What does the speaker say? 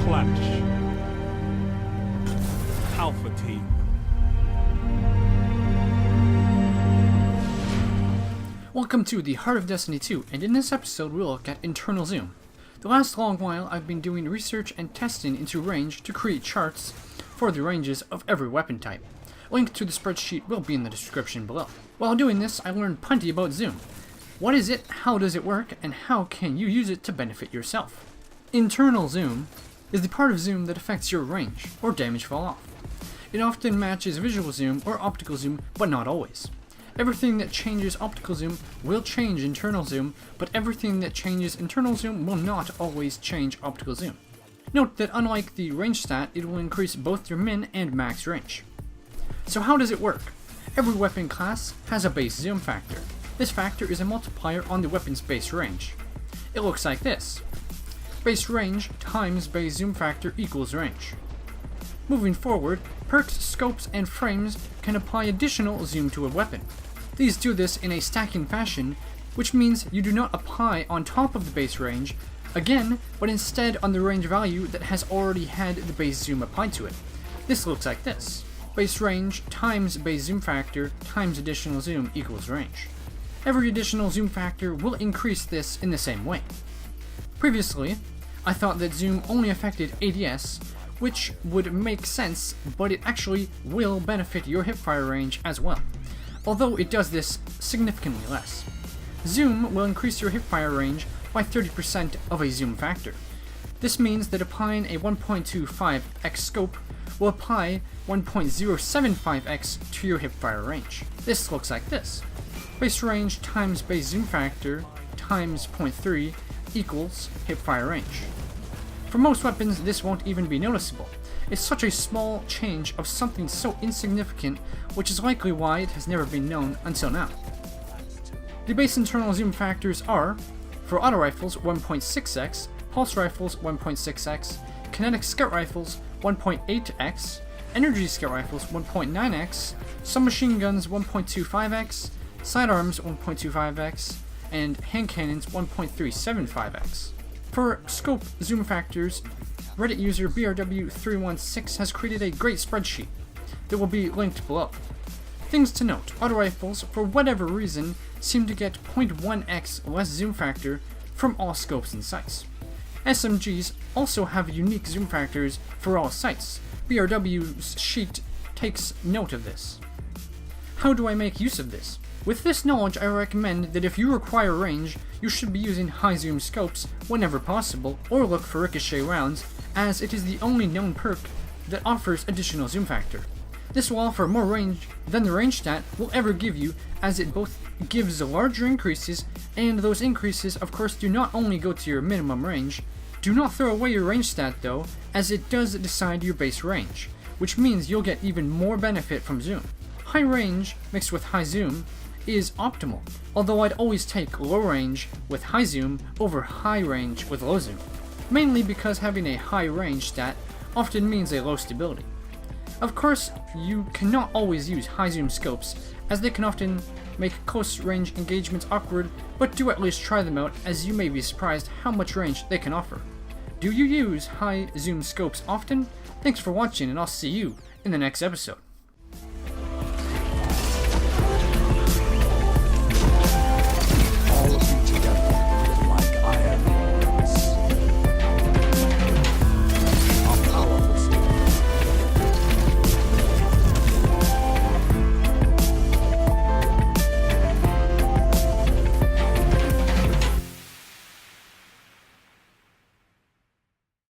Clash. Alpha Team. Welcome to the Heart of Destiny 2, and in this episode we'll look at internal zoom. The last long while I've been doing research and testing into range to create charts for the ranges of every weapon type. Link to the spreadsheet will be in the description below. While doing this, I learned plenty about zoom. What is it, how does it work, and how can you use it to benefit yourself? Internal zoom is the part of zoom that affects your range or damage fall off. It often matches visual zoom or optical zoom, but not always. Everything that changes optical zoom will change internal zoom, but everything that changes internal zoom will not always change optical zoom. Note that unlike the range stat, it will increase both your min and max range. So how does it work? Every weapon class has a base zoom factor. This factor is a multiplier on the weapon's base range. It looks like this. Base range times base zoom factor equals range. Moving forward, perks, scopes, and frames can apply additional zoom to a weapon. These do this in a stacking fashion, which means you do not apply on top of the base range again, but instead on the range value that has already had the base zoom applied to it. This looks like this. Base range times base zoom factor times additional zoom equals range. Every additional zoom factor will increase this in the same way. Previously, I thought that zoom only affected ADS, which would make sense, but it actually will benefit your hipfire range as well, although it does this significantly less. Zoom will increase your hipfire range by 30% of a zoom factor. This means that applying a 1.25x scope will apply 1.075x to your hipfire range. This looks like this. Base range times base zoom factor times 0.3 equals hipfire range. For most weapons, this won't even be noticeable. It's such a small change of something so insignificant, which is likely why it has never been known until now. The base internal zoom factors are, for auto rifles 1.6x, pulse rifles 1.6x, kinetic scout rifles 1.8x, energy scout rifles 1.9x, submachine guns 1.25x, sidearms 1.25x, and hand cannons 1.375x. For scope zoom factors, Reddit user BRW316 has created a great spreadsheet that will be linked below. Things to note: auto rifles, for whatever reason, seem to get 0.1x less zoom factor from all scopes and sights. SMGs also have unique zoom factors for all sights. BRW's sheet takes note of this. How do I make use of this? With this knowledge, I recommend that if you require range, you should be using high zoom scopes whenever possible, or look for ricochet rounds, as it is the only known perk that offers additional zoom factor. This will offer more range than the range stat will ever give you, as it both gives larger increases, and those increases of course do not only go to your minimum range. Do not throw away your range stat though, as it does decide your base range, which means you'll get even more benefit from zoom. High range mixed with high zoom is optimal, although I'd always take low range with high zoom over high range with low zoom, mainly because having a high range stat often means a low stability. Of course, you cannot always use high zoom scopes, as they can often make close range engagements awkward, but do at least try them out, as you may be surprised how much range they can offer. Do you use high zoom scopes often? Thanks for watching, and I'll see you in the next episode.